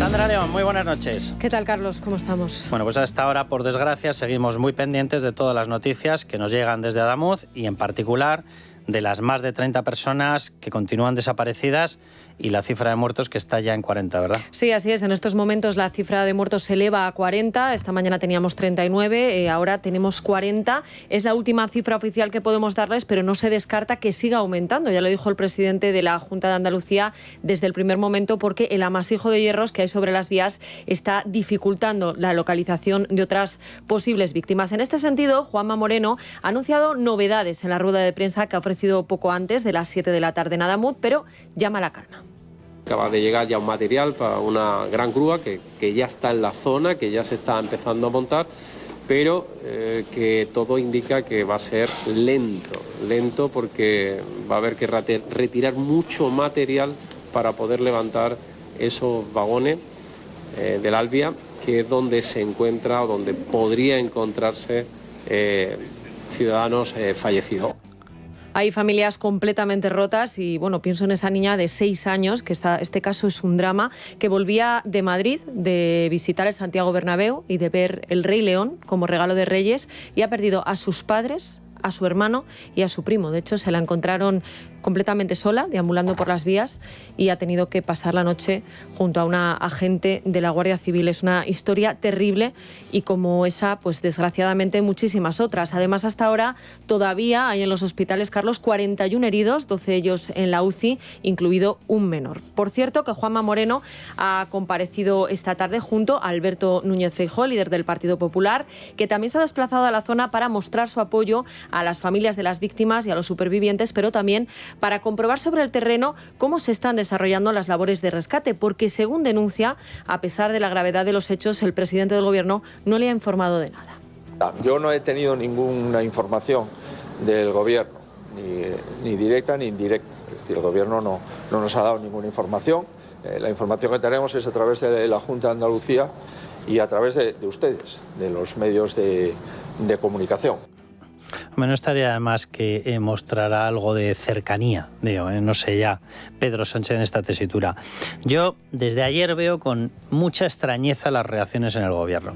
Sandra León, muy buenas noches. ¿Qué tal, Carlos? ¿Cómo estamos? Bueno, pues a esta hora, por desgracia, seguimos muy pendientes de todas las noticias que nos llegan desde Adamuz y, en particular, de las más de 30 personas que continúan desaparecidas y la cifra de muertos que está ya en 40, ¿verdad? Sí, así es. En estos momentos la cifra de muertos se eleva a 40. Esta mañana teníamos 39, ahora tenemos 40. Es la última cifra oficial que podemos darles, pero no se descarta que siga aumentando. Ya lo dijo el presidente de la Junta de Andalucía desde el primer momento, porque el amasijo de hierros que hay sobre las vías está dificultando la localización de otras posibles víctimas. En este sentido, Juanma Moreno ha anunciado novedades en la rueda de prensa que ha ofrecido poco antes de las 7 de la tarde en Adamuz, pero llama a la calma. Acaba de llegar ya un material para una gran grúa que ya está en la zona, que ya se está empezando a montar, pero que todo indica que va a ser lento porque va a haber que retirar mucho material para poder levantar esos vagones del Albia, que es donde se encuentra o donde podría encontrarse ciudadanos fallecidos. Hay familias completamente rotas y, bueno, pienso en esa niña de 6 años, que este caso es un drama, que volvía de Madrid de visitar el Santiago Bernabéu y de ver el Rey León como regalo de Reyes, y ha perdido a sus padres, a su hermano y a su primo. De hecho, se la encontraron completamente sola, deambulando por las vías, y ha tenido que pasar la noche junto a una agente de la Guardia Civil. Es una historia terrible y, como esa, pues desgraciadamente muchísimas otras. Además, hasta ahora todavía hay en los hospitales, Carlos, 41 heridos, 12 de ellos en la UCI, incluido un menor. Por cierto, que Juanma Moreno ha comparecido esta tarde junto a Alberto Núñez Feijóo, líder del Partido Popular, que también se ha desplazado a la zona para mostrar su apoyo a las familias de las víctimas y a los supervivientes, pero también para comprobar sobre el terreno cómo se están desarrollando las labores de rescate, porque, según denuncia, a pesar de la gravedad de los hechos, el presidente del Gobierno no le ha informado de nada. Yo no he tenido ninguna información del Gobierno, ni directa ni indirecta. Es decir, el Gobierno no nos ha dado ninguna información. La información que tenemos es a través de la Junta de Andalucía y a través de ustedes, de los medios de comunicación. No estaría además que mostrará algo de cercanía, digo, no sé ya, Pedro Sánchez en esta tesitura. Yo desde ayer veo con mucha extrañeza las reacciones en el Gobierno.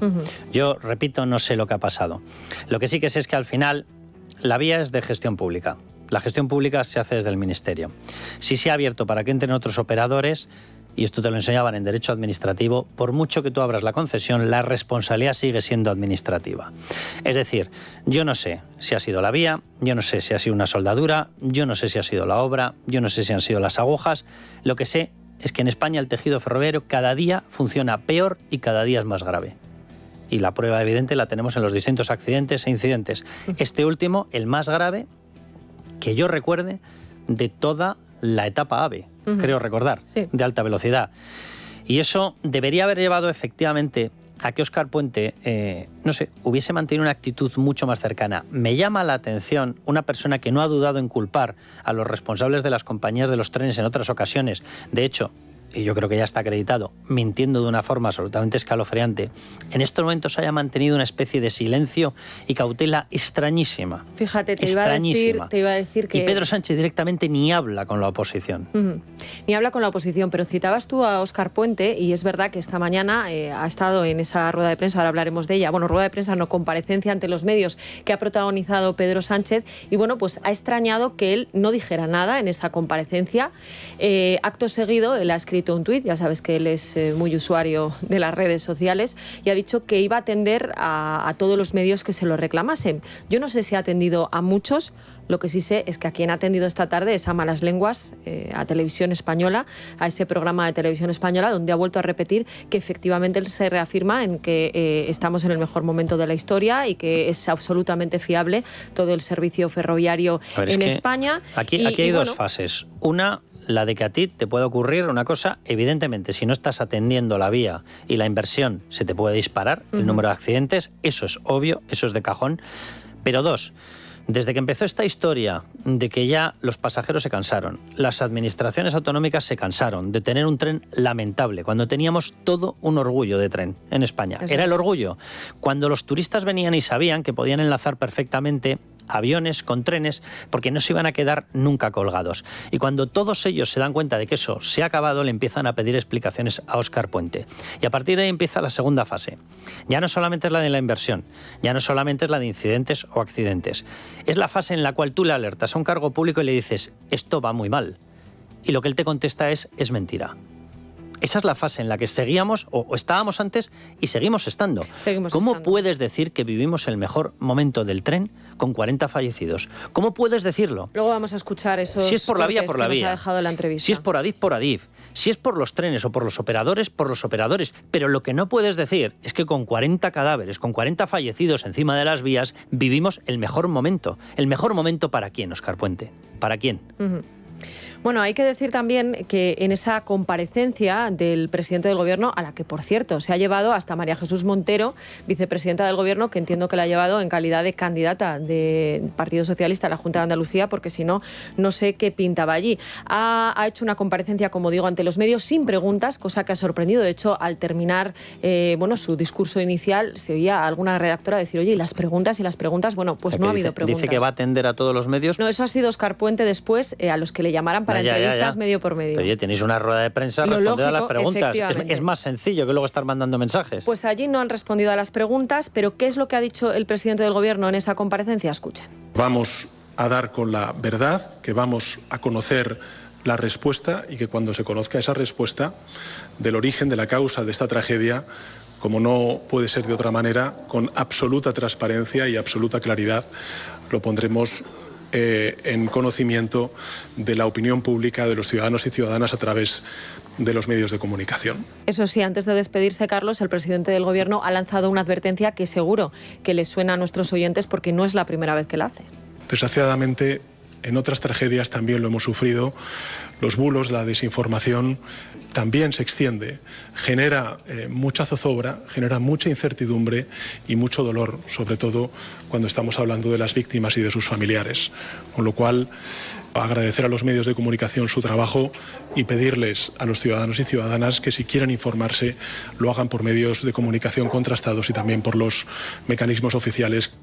Yo, repito, no sé lo que ha pasado. Lo que sí que sé es que al final la vía es de gestión pública. La gestión pública se hace desde el Ministerio. Si se ha abierto para que entren otros operadores, y esto te lo enseñaban en Derecho Administrativo, por mucho que tú abras la concesión, la responsabilidad sigue siendo administrativa. Es decir, yo no sé si ha sido la vía, yo no sé si ha sido una soldadura, yo no sé si ha sido la obra, yo no sé si han sido las agujas. Lo que sé es que en España el tejido ferroviario cada día funciona peor y cada día es más grave. Y la prueba evidente la tenemos en los distintos accidentes e incidentes. Este último, el más grave, que yo recuerde, de toda la etapa AVE, creo recordar, sí, de alta velocidad. Y eso debería haber llevado efectivamente a que Óscar Puente, no sé, hubiese mantenido una actitud mucho más cercana. Me llama la atención una persona que no ha dudado en culpar a los responsables de las compañías de los trenes en otras ocasiones. De hecho, y yo creo que ya está acreditado, mintiendo de una forma absolutamente escalofriante, en estos momentos haya mantenido una especie de silencio y cautela extrañísima. Fíjate, te iba a decir que... Y Pedro Sánchez directamente ni habla con la oposición. Ni habla con la oposición, pero citabas tú a Óscar Puente, y es verdad que esta mañana ha estado en esa rueda de prensa, ahora hablaremos de ella, bueno, rueda de prensa no, comparecencia ante los medios que ha protagonizado Pedro Sánchez, y bueno, pues ha extrañado que él no dijera nada en esa comparecencia. Acto seguido, él ha escrito un tuit, ya sabes que él es muy usuario de las redes sociales, y ha dicho que iba a atender a todos los medios que se lo reclamasen. Yo no sé si ha atendido a muchos, lo que sí sé es que a quien ha atendido esta tarde es a Malas Lenguas, a Televisión Española, a ese programa de Televisión Española, donde ha vuelto a repetir que efectivamente él se reafirma en que estamos en el mejor momento de la historia y que es absolutamente fiable todo el servicio ferroviario en España. Aquí hay dos fases. Una, la de que a ti te puede ocurrir una cosa, evidentemente, si no estás atendiendo la vía y la inversión, se te puede disparar el número de accidentes, eso es obvio, eso es de cajón. Pero dos, desde que empezó esta historia de que ya los pasajeros se cansaron, las administraciones autonómicas se cansaron de tener un tren lamentable, cuando teníamos todo un orgullo de tren en España. Era el orgullo. Cuando los turistas venían y sabían que podían enlazar perfectamente aviones, con trenes, porque no se iban a quedar nunca colgados. Y cuando todos ellos se dan cuenta de que eso se ha acabado, le empiezan a pedir explicaciones a Óscar Puente. Y a partir de ahí empieza la segunda fase. Ya no solamente es la de la inversión, ya no solamente es la de incidentes o accidentes. Es la fase en la cual tú le alertas a un cargo público y le dices, esto va muy mal. Y lo que él te contesta es mentira. Esa es la fase en la que seguíamos o estábamos antes y seguimos estando. ¿Cómo puedes decir que vivimos el mejor momento del tren con 40 fallecidos? ¿Cómo puedes decirlo? Luego vamos a escuchar esos si es por la vía, por la vía. Nos ha dejado la entrevista. Si es por Adif, por Adif. Si es por los trenes o por los operadores, por los operadores. Pero lo que no puedes decir es que con 40 cadáveres, con 40 fallecidos encima de las vías, vivimos el mejor momento. ¿El mejor momento para quién, Óscar Puente? ¿Para quién? Bueno, hay que decir también que en esa comparecencia del presidente del Gobierno, a la que, por cierto, se ha llevado hasta María Jesús Montero, vicepresidenta del Gobierno, que entiendo que la ha llevado en calidad de candidata del Partido Socialista a la Junta de Andalucía, porque si no, no sé qué pintaba allí. Ha hecho una comparecencia, como digo, ante los medios sin preguntas, cosa que ha sorprendido. De hecho, al terminar su discurso inicial, se oía a alguna redactora decir, oye, ¿y las preguntas? Bueno, pues no ha habido preguntas. Dice que va a atender a todos los medios. No, eso ha sido Óscar Puente después, a los que le llamaran para entrevistas medio por medio. Pero oye, tenéis una rueda de prensa, responded a las preguntas. Es más sencillo que luego estar mandando mensajes. Pues allí no han respondido a las preguntas, pero ¿qué es lo que ha dicho el presidente del Gobierno en esa comparecencia? Escuchen. Vamos a dar con la verdad, que vamos a conocer la respuesta y que cuando se conozca esa respuesta del origen, de la causa de esta tragedia, como no puede ser de otra manera, con absoluta transparencia y absoluta claridad, lo pondremos en conocimiento de la opinión pública, de los ciudadanos y ciudadanas a través de los medios de comunicación. Eso sí, antes de despedirse, Carlos, el presidente del Gobierno ha lanzado una advertencia que seguro que les suena a nuestros oyentes porque no es la primera vez que la hace. Desgraciadamente, en otras tragedias también lo hemos sufrido. Los bulos, la desinformación también se extiende, genera mucha zozobra, genera mucha incertidumbre y mucho dolor, sobre todo cuando estamos hablando de las víctimas y de sus familiares. Con lo cual, agradecer a los medios de comunicación su trabajo y pedirles a los ciudadanos y ciudadanas que si quieren informarse lo hagan por medios de comunicación contrastados y también por los mecanismos oficiales.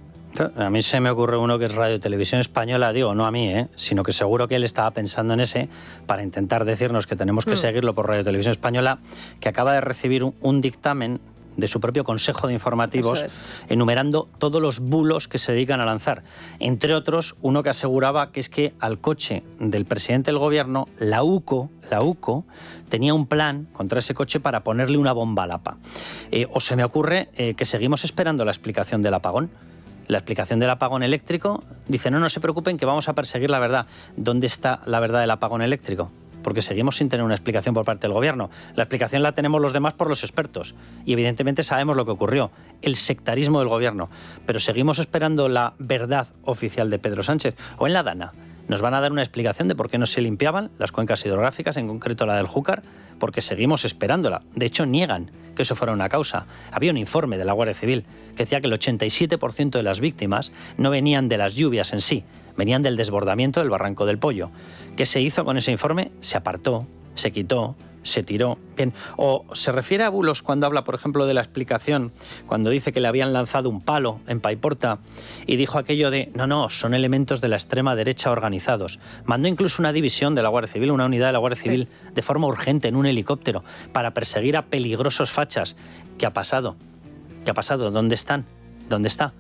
A mí se me ocurre uno que es Radio Televisión Española, digo, no a mí, sino que seguro que él estaba pensando en ese para intentar decirnos que tenemos que seguirlo por Radio Televisión Española, que acaba de recibir un dictamen de su propio Consejo de Informativos enumerando todos los bulos que se dedican a lanzar. Entre otros, uno que aseguraba que es que al coche del presidente del Gobierno, la UCO tenía un plan contra ese coche para ponerle una bomba a Lapa. O se me ocurre que seguimos esperando la explicación del apagón. La explicación del apagón eléctrico, dice, no se preocupen que vamos a perseguir la verdad. ¿Dónde está la verdad del apagón eléctrico? Porque seguimos sin tener una explicación por parte del Gobierno. La explicación la tenemos los demás por los expertos. Y evidentemente sabemos lo que ocurrió, el sectarismo del Gobierno. Pero seguimos esperando la verdad oficial de Pedro Sánchez. O en la Dana nos van a dar una explicación de por qué no se limpiaban las cuencas hidrográficas, en concreto la del Júcar, porque seguimos esperándola. De hecho, niegan que eso fuera una causa. Había un informe de la Guardia Civil que decía que el 87% de las víctimas no venían de las lluvias en sí, venían del desbordamiento del Barranco del Pollo. ¿Qué se hizo con ese informe? Se apartó, se quitó, se tiró. Bien. O se refiere a bulos cuando habla, por ejemplo, de la explicación, cuando dice que le habían lanzado un palo en Paiporta y dijo aquello de, no, son elementos de la extrema derecha organizados. Mandó incluso una división de la Guardia Civil, una unidad de la Guardia Civil, de forma urgente en un helicóptero para perseguir a peligrosos fachas. ¿Qué ha pasado? ¿Qué ha pasado? ¿Dónde están? ¿Dónde está?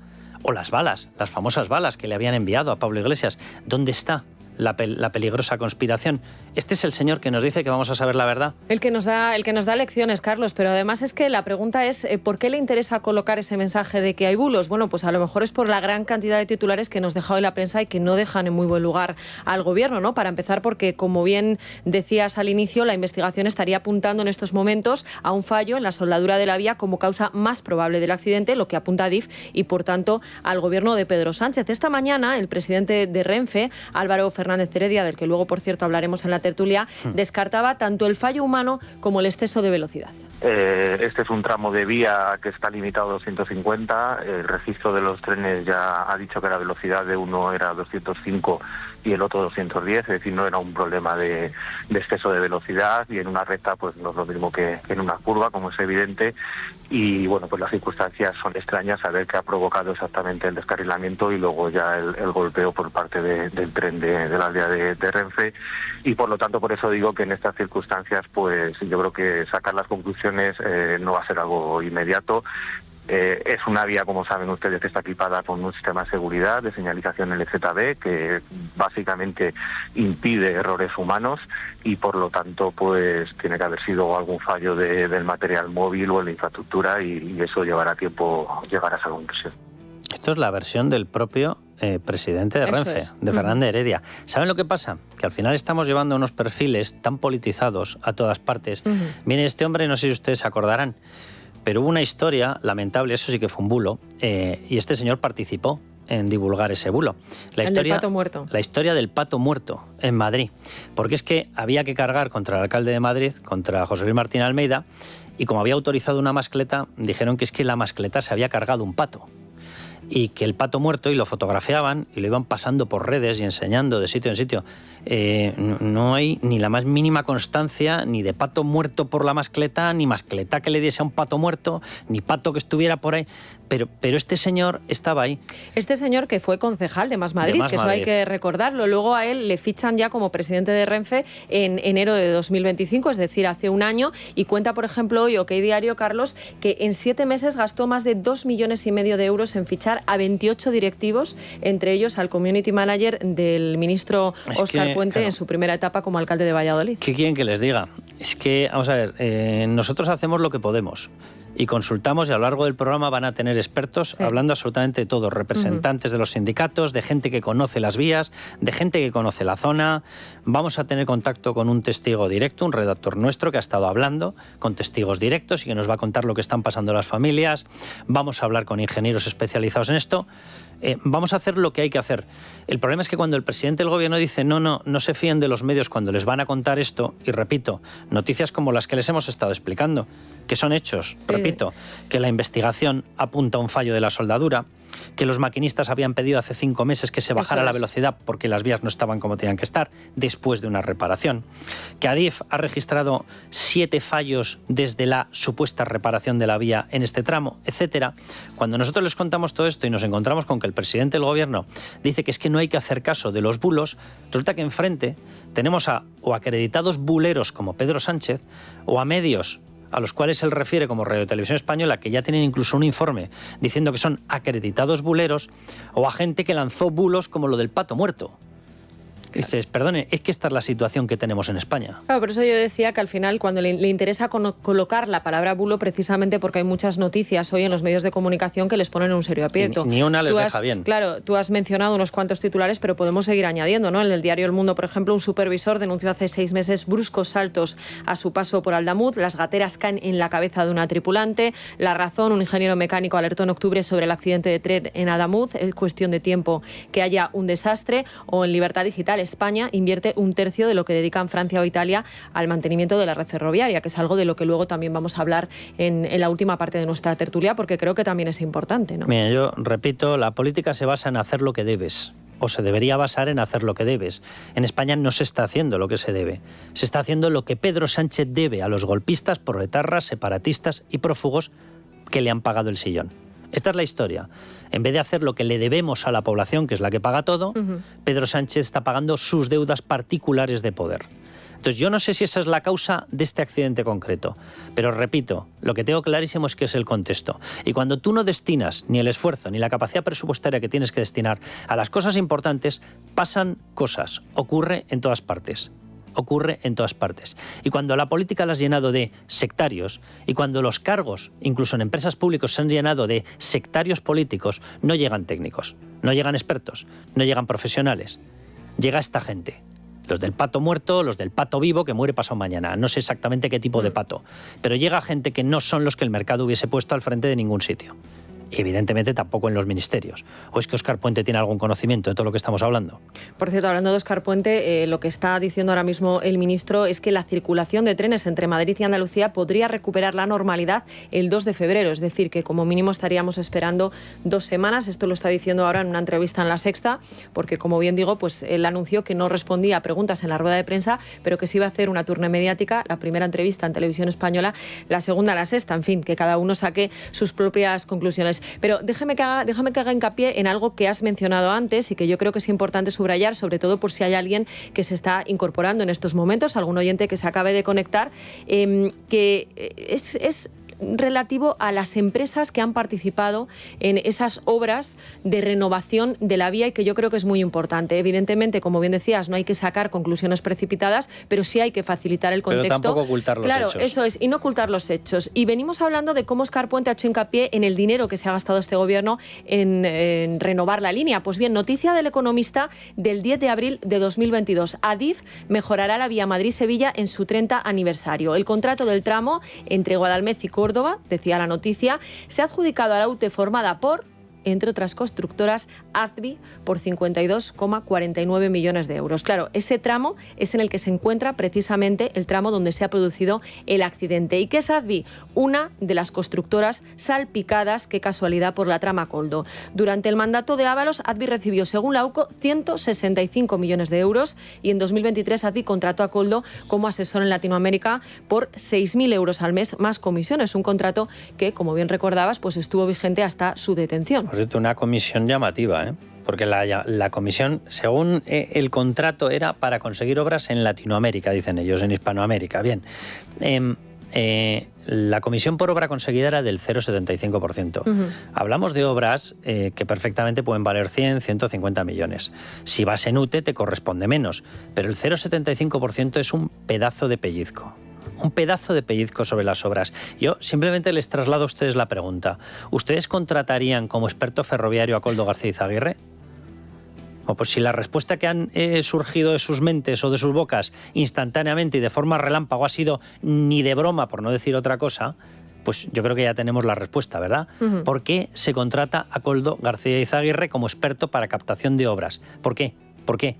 O las balas, las famosas balas que le habían enviado a Pablo Iglesias. ¿Dónde está la peligrosa conspiración? Este es el señor que nos dice que vamos a saber la verdad. El que nos da lecciones, Carlos, pero además es que la pregunta es ¿por qué le interesa colocar ese mensaje de que hay bulos? Bueno, pues a lo mejor es por la gran cantidad de titulares que nos deja hoy la prensa y que no dejan en muy buen lugar al Gobierno, ¿no? Para empezar, porque como bien decías al inicio, la investigación estaría apuntando en estos momentos a un fallo en la soldadura de la vía como causa más probable del accidente, lo que apunta a Adif y, por tanto, al Gobierno de Pedro Sánchez. Esta mañana, el presidente de Renfe, Álvaro Fernández Heredia, del que luego, por cierto, hablaremos en la tertulia, descartaba tanto el fallo humano como el exceso de velocidad. Este es un tramo de vía que está limitado a 250. El registro de los trenes ya ha dicho que la velocidad de uno era 205 y el otro 210, es decir, no era un problema de exceso de velocidad, y en una recta pues no es lo mismo que en una curva, como es evidente. Y bueno, pues las circunstancias son extrañas, saber qué ha provocado exactamente el descarrilamiento y luego ya el golpeo por parte del tren de la vía de Renfe. Y por lo tanto, por eso digo que en estas circunstancias pues yo creo que sacar las conclusiones no va a ser algo inmediato. Es una vía, como saben ustedes, que está equipada con un sistema de seguridad, de señalización LZB, que básicamente impide errores humanos, y por lo tanto pues tiene que haber sido algún fallo del material móvil o en la infraestructura, y eso llevará tiempo llegar a esa conclusión. Esto es la versión del propio presidente de Renfe, de Fernández Heredia. ¿Saben lo que pasa? Que al final estamos llevando unos perfiles tan politizados a todas partes. Viene este hombre, no sé si ustedes se acordarán, pero hubo una historia lamentable, eso sí que fue un bulo, y este señor participó en divulgar ese bulo. El del pato muerto. La historia del pato muerto en Madrid. Porque es que había que cargar contra el alcalde de Madrid, contra José Luis Martín Almeida, y como había autorizado una mascleta, dijeron que es que la mascleta se había cargado un pato. Y que el pato muerto, y lo fotografiaban y lo iban pasando por redes y enseñando de sitio en sitio. No hay ni la más mínima constancia ni de pato muerto por la mascleta, ni mascleta que le diese a un pato muerto, ni pato que estuviera por ahí. Pero este señor estaba ahí. Este señor que fue concejal de Más Madrid, que eso hay que recordarlo. Luego a él le fichan ya como presidente de Renfe en enero de 2025, es decir, hace un año. Y cuenta, por ejemplo, hoy OK Diario, Carlos, que en 7 meses gastó más de 2,5 millones de euros en fichar a 28 directivos, entre ellos al community manager del ministro Óscar Puente, claro, en su primera etapa como alcalde de Valladolid. ¿Qué quieren que les diga? Es que, vamos a ver, nosotros hacemos lo que podemos y consultamos, y a lo largo del programa van a tener expertos hablando absolutamente de todo, representantes de los sindicatos, de gente que conoce las vías, de gente que conoce la zona. Vamos a tener contacto con un testigo directo, un redactor nuestro que ha estado hablando con testigos directos y que nos va a contar lo que están pasando las familias. Vamos a hablar con ingenieros especializados en esto. Vamos a hacer lo que hay que hacer. El problema es que cuando el presidente del gobierno dice no se fíen de los medios cuando les van a contar esto, y repito, noticias como las que les hemos estado explicando, que son hechos, repito, que la investigación apunta a un fallo de la soldadura, que los maquinistas habían pedido hace 5 meses que se bajara la velocidad porque las vías no estaban como tenían que estar después de una reparación, que Adif ha registrado 7 fallos desde la supuesta reparación de la vía en este tramo, etcétera. Cuando nosotros les contamos todo esto y nos encontramos con que el presidente del gobierno dice que es que no hay que hacer caso de los bulos, resulta que enfrente tenemos o acreditados buleros como Pedro Sánchez, o a medios a los cuales él refiere como Radio Televisión Española, que ya tienen incluso un informe diciendo que son acreditados buleros, o a gente que lanzó bulos como lo del pato muerto. Dices, perdone, es que esta es la situación que tenemos en España. Claro, por eso yo decía que al final cuando le interesa colocar la palabra bulo, precisamente porque hay muchas noticias hoy en los medios de comunicación que les ponen un serio aprieto. Ni una les deja bien. Claro, tú has mencionado unos cuantos titulares, pero podemos seguir añadiendo, ¿no? En el diario El Mundo, por ejemplo, un supervisor denunció hace 6 meses bruscos saltos a su paso por Aldamut, las gateras caen en la cabeza de una tripulante. La Razón, un ingeniero mecánico alertó en octubre sobre el accidente de tren en Aldamut, es cuestión de tiempo que haya un desastre. O en Libertad Digital, España invierte 1/3 de lo que dedican Francia o Italia al mantenimiento de la red ferroviaria, que es algo de lo que luego también vamos a hablar en la última parte de nuestra tertulia, porque creo que también es importante, ¿no? Mira, yo repito, la política se basa en hacer lo que debes, o se debería basar en hacer lo que debes. En España no se está haciendo lo que se debe. Se está haciendo lo que Pedro Sánchez debe a los golpistas, proetarras, separatistas y prófugos que le han pagado el sillón. Esta es la historia. En vez de hacer lo que le debemos a la población, que es la que paga todo, Pedro Sánchez está pagando sus deudas particulares de poder. Entonces, yo no sé si esa es la causa de este accidente concreto, pero repito, lo que tengo clarísimo es que es el contexto. Y cuando tú no destinas ni el esfuerzo ni la capacidad presupuestaria que tienes que destinar a las cosas importantes, pasan cosas, ocurre en todas partes. Ocurre en todas partes. Y cuando la política la has llenado de sectarios, y cuando los cargos, incluso en empresas públicas, se han llenado de sectarios políticos, no llegan técnicos, no llegan expertos, no llegan profesionales. Llega esta gente. Los del pato muerto, los del pato vivo, que muere pasado mañana. No sé exactamente qué tipo de pato. Pero llega gente que no son los que el mercado hubiese puesto al frente de ningún sitio. Evidentemente tampoco en los ministerios. ¿O es que Óscar Puente tiene algún conocimiento de todo lo que estamos hablando? Por cierto, hablando de Óscar Puente, lo que está diciendo ahora mismo el ministro es que la circulación de trenes entre Madrid y Andalucía podría recuperar la normalidad el 2 de febrero. Es decir, que como mínimo estaríamos esperando 2 semanas. Esto lo está diciendo ahora en una entrevista en La Sexta, porque como bien digo, pues él anunció que no respondía a preguntas en la rueda de prensa, pero que se iba a hacer una tournée mediática, la primera entrevista en Televisión Española, la segunda La Sexta, en fin, que cada uno saque sus propias conclusiones. Pero déjame que haga hincapié en algo que has mencionado antes y que yo creo que es importante subrayar, sobre todo por si hay alguien que se está incorporando en estos momentos, algún oyente que se acabe de conectar, que es relativo a las empresas que han participado en esas obras de renovación de la vía y que yo creo que es muy importante. Evidentemente, como bien decías, no hay que sacar conclusiones precipitadas, pero sí hay que facilitar el contexto. Pero tampoco ocultar los hechos. Claro, eso es, y no ocultar los hechos. Y venimos hablando de cómo Óscar Puente ha hecho hincapié en el dinero que se ha gastado este gobierno en renovar la línea. Pues bien, noticia del Economista del 10 de abril de 2022. Adif mejorará la vía Madrid-Sevilla en su 30 aniversario. El contrato del tramo entre Guadalmedina y Córdoba, decía la noticia, se ha adjudicado a la UTE formada por, entre otras constructoras, AZBI por 52,49 millones de euros. Claro, ese tramo es en el que se encuentra precisamente el tramo donde se ha producido el accidente. ¿Y qué es AZBI? Una de las constructoras salpicadas, qué casualidad, por la trama Koldo. Durante el mandato de Ábalos, AZBI recibió, según la UCO, 165 millones de euros y en 2023 AZBI contrató a Koldo como asesor en Latinoamérica por 6.000 euros al mes más comisiones. Un contrato que, como bien recordabas, pues estuvo vigente hasta su detención. Por cierto, una comisión llamativa, ¿eh? Porque la comisión, según el contrato, era para conseguir obras en Latinoamérica, dicen ellos, en Hispanoamérica. Bien, la comisión por obra conseguida era del 0,75%. Hablamos de obras que perfectamente pueden valer 100, 150 millones. Si vas en UTE te corresponde menos, pero el 0,75% es un pedazo de pellizco. Un pedazo de pellizco sobre las obras. Yo simplemente les traslado a ustedes la pregunta. ¿Ustedes contratarían como experto ferroviario a Koldo García Izaguirre? O pues si la respuesta que han surgido de sus mentes o de sus bocas instantáneamente y de forma relámpago ha sido ni de broma, por no decir otra cosa, pues yo creo que ya tenemos la respuesta, ¿verdad? ¿Por qué se contrata a Koldo García Izaguirre como experto para captación de obras? ¿Por qué? ¿Por qué?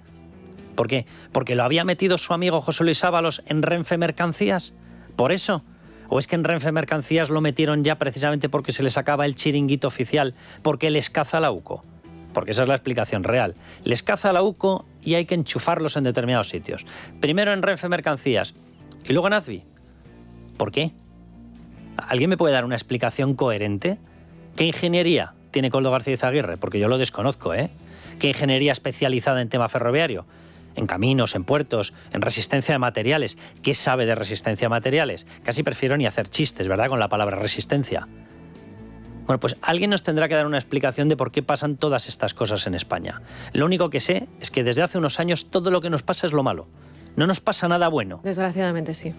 ¿Por qué? ¿Porque lo había metido su amigo José Luis Ábalos en Renfe Mercancías? ¿Por eso? ¿O es que en Renfe Mercancías lo metieron ya precisamente porque se les acaba el chiringuito oficial, porque les caza la UCO? Porque esa es la explicación real. Les caza la UCO y hay que enchufarlos en determinados sitios. Primero en Renfe Mercancías y luego en AZBI. ¿Por qué? ¿Alguien me puede dar una explicación coherente? ¿Qué ingeniería tiene Koldo García Izaguirre? Porque yo lo desconozco, ¿eh? ¿Qué ingeniería especializada en tema ferroviario? En caminos, en puertos, en resistencia de materiales. ¿Qué sabe de resistencia de materiales? Casi prefiero ni hacer chistes, ¿verdad?, con la palabra resistencia. Bueno, pues alguien nos tendrá que dar una explicación de por qué pasan todas estas cosas en España. Lo único que sé es que desde hace unos años todo lo que nos pasa es lo malo. No nos pasa nada bueno. Desgraciadamente sí.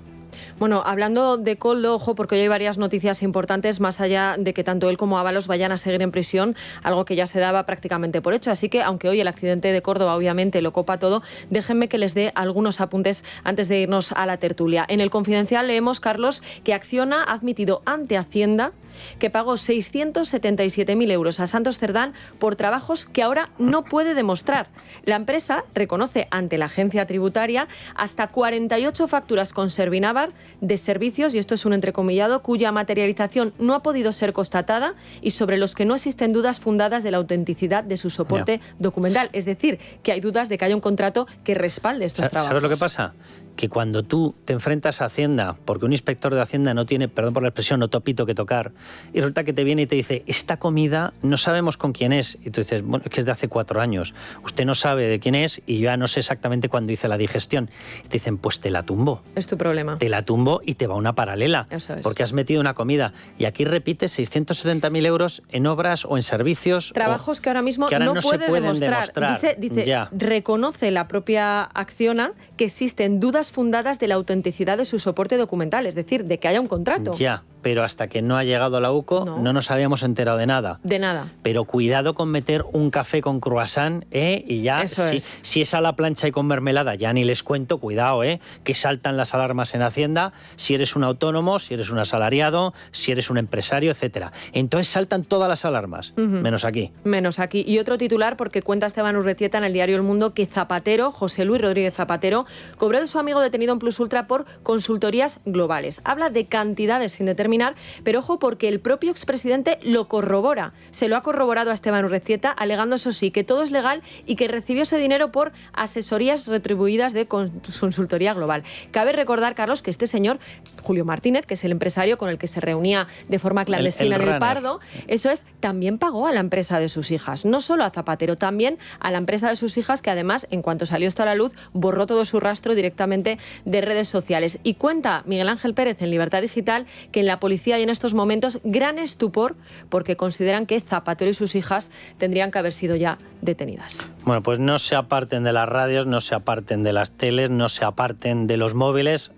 Bueno, hablando de Koldo, ojo, porque hoy hay varias noticias importantes, más allá de que tanto él como Ábalos vayan a seguir en prisión, algo que ya se daba prácticamente por hecho. Así que, aunque hoy el accidente de Córdoba obviamente lo copa todo, déjenme que les dé algunos apuntes antes de irnos a la tertulia. En el Confidencial leemos, Carlos, que Acciona ha admitido ante Hacienda que pagó 677.000 euros a Santos Cerdán por trabajos que ahora no puede demostrar. La empresa reconoce ante la agencia tributaria hasta 48 facturas con Servinavar de servicios, y esto es un entrecomillado, cuya materialización no ha podido ser constatada y sobre los que no existen dudas fundadas de la autenticidad de su soporte documental. Es decir, que hay dudas de que haya un contrato que respalde estos trabajos. ¿Sabes lo que pasa? Que cuando tú te enfrentas a Hacienda, porque un inspector de Hacienda no tiene, perdón por la expresión, no topito que tocar, y resulta que te viene y te dice, esta comida no sabemos con quién es, y tú dices, bueno, es que es de hace 4 años, usted no sabe de quién es y yo ya no sé exactamente cuándo hice la digestión. Y te dicen, pues te la tumbo. Es tu problema. Te la tumbo y te va una paralela. Eso es. Porque has metido una comida. Y aquí repites 670.000 euros en obras o en servicios. Trabajos que ahora mismo que ahora no puede demostrar. Dice ya. Reconoce la propia Acciona que existen dudas fundadas de la autenticidad de su soporte documental, es decir, de que haya un contrato. Ya. pero hasta que no ha llegado la UCO no nos habíamos enterado de nada. De nada. Pero cuidado con meter un café con croissant, y ya, si es a la plancha y con mermelada, ya ni les cuento, cuidado, que saltan las alarmas en Hacienda, si eres un autónomo, si eres un asalariado, si eres un empresario, etcétera. Entonces saltan todas las alarmas, menos aquí. Menos aquí. Y otro titular, porque cuenta Esteban Urretieta en el diario El Mundo que Zapatero, José Luis Rodríguez Zapatero, cobró de su amigo detenido en Plus Ultra por consultorías globales. Habla de cantidades sin determinar, pero ojo porque el propio expresidente lo corrobora. Se lo ha corroborado a Esteban Urretieta, alegando, eso sí, que todo es legal y que recibió ese dinero por asesorías retribuidas de consultoría global. Cabe recordar, Carlos, que este señor, Julio Martínez, que es el empresario con el que se reunía de forma clandestina en el Pardo, eso es, también pagó a la empresa de sus hijas. No solo a Zapatero, también a la empresa de sus hijas, que además, en cuanto salió esto a la luz, borró todo su rastro directamente de redes sociales. Y cuenta Miguel Ángel Pérez en Libertad Digital que en la policía hay en estos momentos gran estupor porque consideran que Zapatero y sus hijas tendrían que haber sido ya detenidas. Bueno, pues no se aparten de las radios, no se aparten de las teles, no se aparten de los móviles,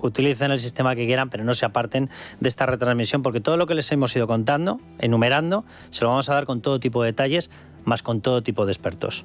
utilicen el sistema que quieran, pero no se aparten de esta retransmisión, porque todo lo que les hemos ido contando, enumerando, se lo vamos a dar con todo tipo de detalles, más con todo tipo de expertos.